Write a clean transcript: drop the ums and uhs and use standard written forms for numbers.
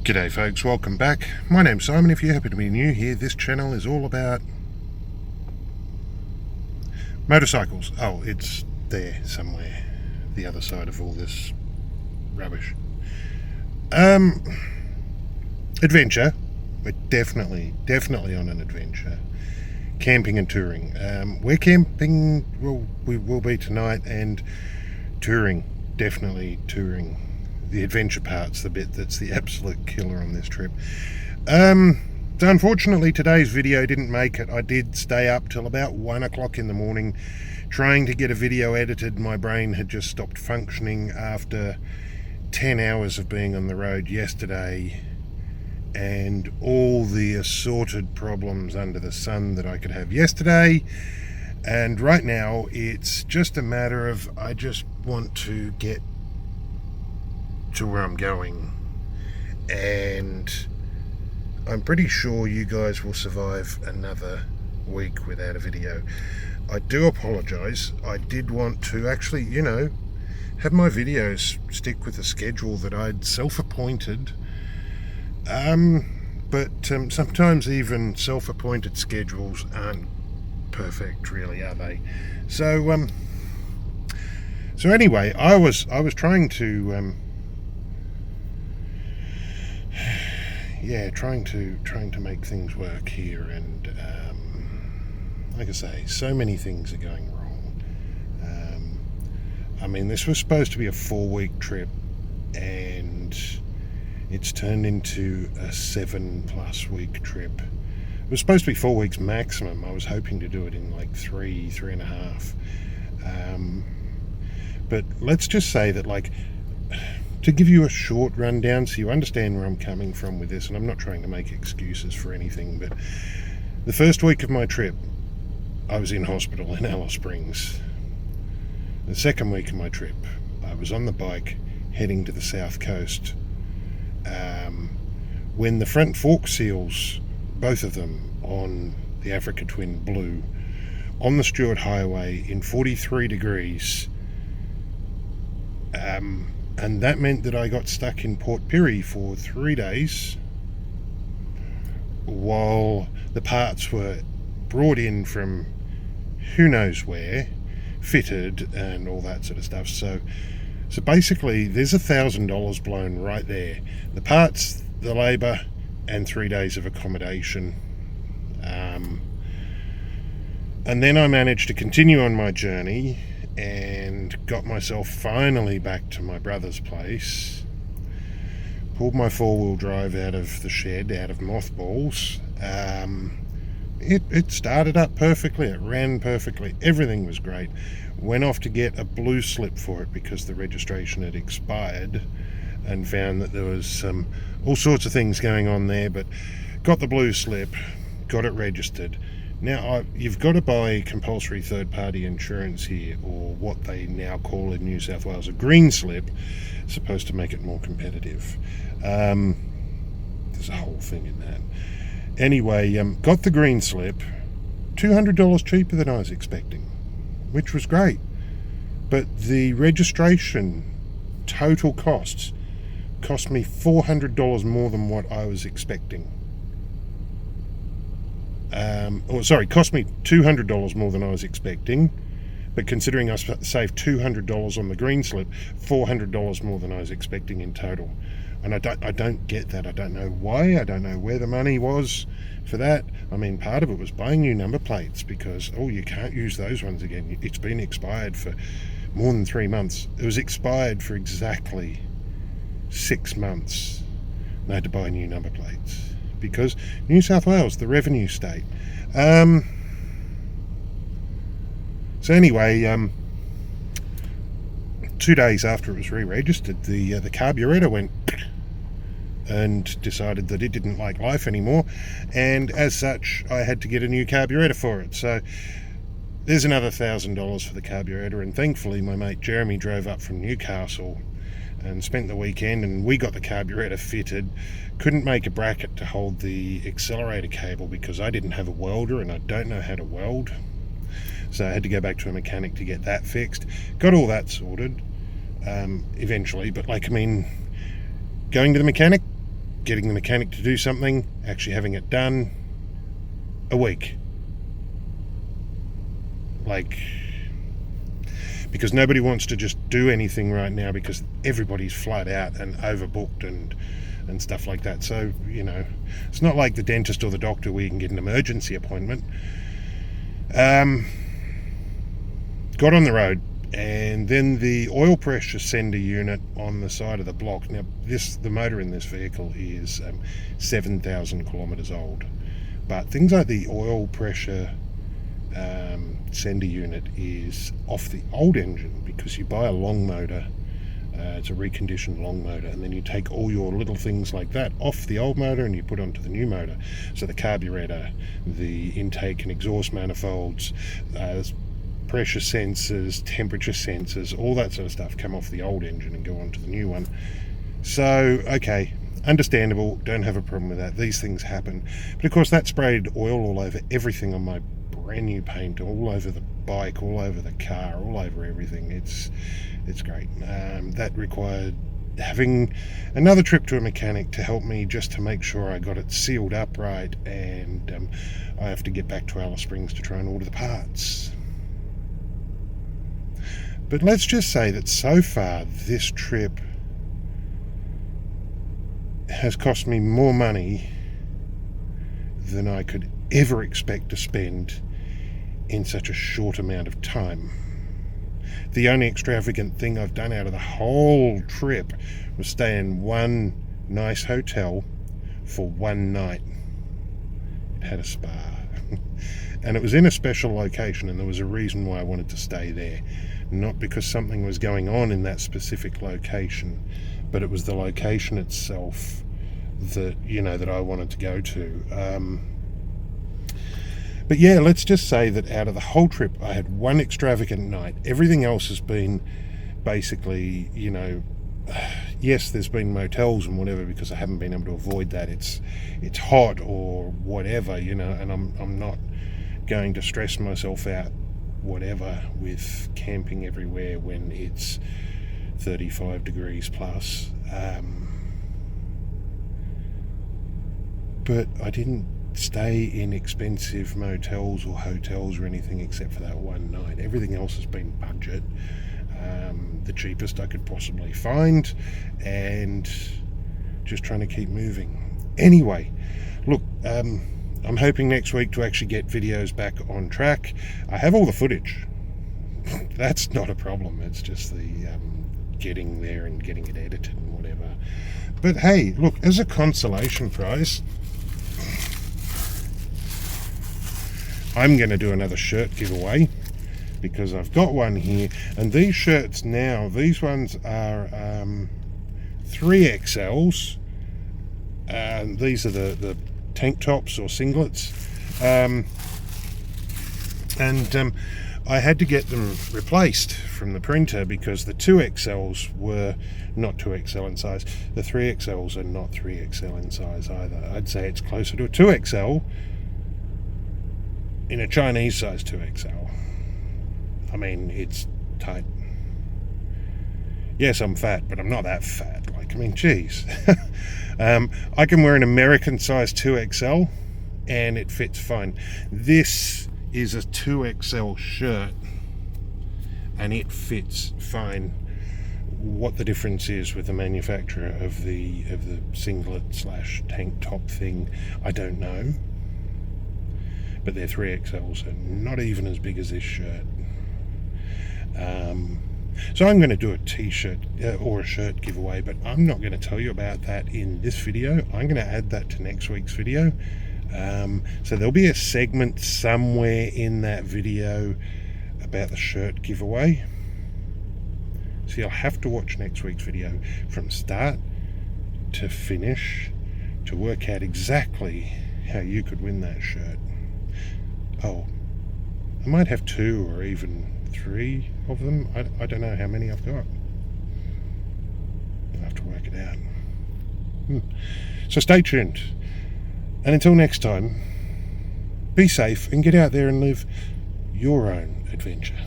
G'day folks, welcome back. My name's Simon. If you happen to be new here, this channel is all about motorcycles. Oh, it's there somewhere, the other side of all this rubbish. Adventure. We're definitely on an adventure. Camping and touring. We're camping, we will be tonight, and touring, definitely touring. The adventure part's the bit that's the absolute killer on this trip. So unfortunately today's video didn't make it. I did stay up till about 1 o'clock in the morning trying to get a video edited. My brain had just stopped functioning after 10 hours of being on the road yesterday and all the assorted problems under the sun that I could have yesterday. And right now it's just a matter of I just want to get to where I'm going, and I'm pretty sure you guys will survive another week without a video. I do apologize. I did want to actually, have my videos stick with the schedule that I'd self-appointed, but sometimes even self-appointed schedules aren't perfect, really, are they? So anyway, I was trying to trying to make things work here, and like I say, so many things are going wrong. I mean, this was supposed to be a 4-week trip, and it's turned into a 7+ week trip. It was supposed to be 4 weeks maximum. I was hoping to do it in like 3.5. But let's just say that, to give you a short rundown so you understand where I'm coming from with this, and I'm not trying to make excuses for anything, but the first week of my trip I was in hospital in Alice Springs. The second week of my trip I was on the bike heading to the south coast, when the front fork seals, both of them on the Africa Twin, blew on the Stuart Highway in 43 degrees, and that meant that I got stuck in Port Pirie for 3 days while the parts were brought in from who knows where, fitted and all that sort of stuff. So basically there's $1,000 blown right there. The parts, the labour, and 3 days of accommodation. And then I managed to continue on my journey and got myself finally back to my brother's place, pulled my 4-wheel drive out of the shed, out of mothballs. It started up perfectly, it ran perfectly, everything was great. Went off to get a blue slip for it because the registration had expired, and found that there was all sorts of things going on there, but got the blue slip, got it registered. Now, you've got to buy compulsory third-party insurance here, or what they now call in New South Wales a green slip, supposed to make it more competitive. There's a whole thing in that. Anyway, got the green slip, $200 cheaper than I was expecting, which was great. But the registration total cost me $400 more than what I was expecting. Cost me $200 more than I was expecting, but considering I saved $200 on the green slip, $400 more than I was expecting in total. And I don't get that. I don't know why. I don't know where the money was for that. I mean, part of it was buying new number plates, because you can't use those ones again. It's been expired for more than 3 months. It was expired for exactly 6 months. And I had to buy new number plates because New South Wales, the revenue state. So anyway, 2 days after it was re-registered, the carburetor went and decided that it didn't like life anymore, and as such I had to get a new carburetor for it. So there's another $1,000 for the carburetor, and thankfully my mate Jeremy drove up from Newcastle and spent the weekend, and we got the carburetor fitted. Couldn't make a bracket to hold the accelerator cable because I didn't have a welder and I don't know how to weld, so I had to go back to a mechanic to get that fixed. Got all that sorted eventually, but going to the mechanic, getting the mechanic to do something, actually having it done, a week. Like, because nobody wants to just do anything right now because everybody's flat out and overbooked and stuff like that. So, you know, it's not like the dentist or the doctor where you can get an emergency appointment. Got on the road, and then the oil pressure sender unit on the side of the block. Now, the motor in this vehicle is 7,000 kilometres old, but things like the oil pressure sender unit is off the old engine, because you buy a long motor, it's a reconditioned long motor, and then you take all your little things like that off the old motor and you put onto the new motor. So the carburetor, the intake and exhaust manifolds, pressure sensors, temperature sensors, all that sort of stuff come off the old engine and go onto the new one. So, okay, understandable, don't have a problem with that. These things happen. But of course that sprayed oil all over everything on my brand new paint, all over the bike, all over the car, all over everything. It's great. That required having another trip to a mechanic to help me, just to make sure I got it sealed up right, and I have to get back to Alice Springs to try and order the parts. But let's just say that so far this trip has cost me more money than I could ever expect to spend in such a short amount of time. The only extravagant thing I've done out of the whole trip was stay in one nice hotel for one night. It had a spa. And it was in a special location, and there was a reason why I wanted to stay there. Not because something was going on in that specific location, but it was the location itself that, you know, that I wanted to go to. But yeah, let's just say that out of the whole trip, I had one extravagant night. Everything else has been basically, you know, yes, there's been motels and whatever, because I haven't been able to avoid that. It's hot or whatever, you know, and I'm not going to stress myself out, whatever, with camping everywhere when it's 35 degrees plus. But I didn't stay in expensive motels or hotels or anything except for that one night. Everything else has been budget, the cheapest I could possibly find, and just trying to keep moving. Anyway, look, I'm hoping next week to actually get videos back on track. I have all the footage. That's not a problem. It's just the getting there and getting it edited and whatever. But hey, look, as a consolation prize, I'm going to do another shirt giveaway, because I've got one here, and these shirts now, these ones are 3XLs, and these are the tank tops or singlets, and I had to get them replaced from the printer because the 2XLs were not 2XL in size. The 3XLs are not 3XL in size either. I'd say it's closer to a 2XL in a Chinese size 2XL. I mean, it's tight. Yes, I'm fat, but I'm not that fat. Like, I mean, geez. I can wear an American size 2XL and it fits fine. This is a 2XL shirt and it fits fine. What the difference is with the manufacturer of the singlet / tank top thing, I don't know. But they're 3XLs and not even as big as this shirt. So I'm going to do a t-shirt or a shirt giveaway, but I'm not going to tell you about that in this video. I'm going to add that to next week's video. So there'll be a segment somewhere in that video about the shirt giveaway. So you'll have to watch next week's video from start to finish to work out exactly how you could win that shirt. Oh, I might have 2 or even 3 of them. I don't know how many I've got. I'll have to work it out. So stay tuned. And until next time, be safe and get out there and live your own adventure.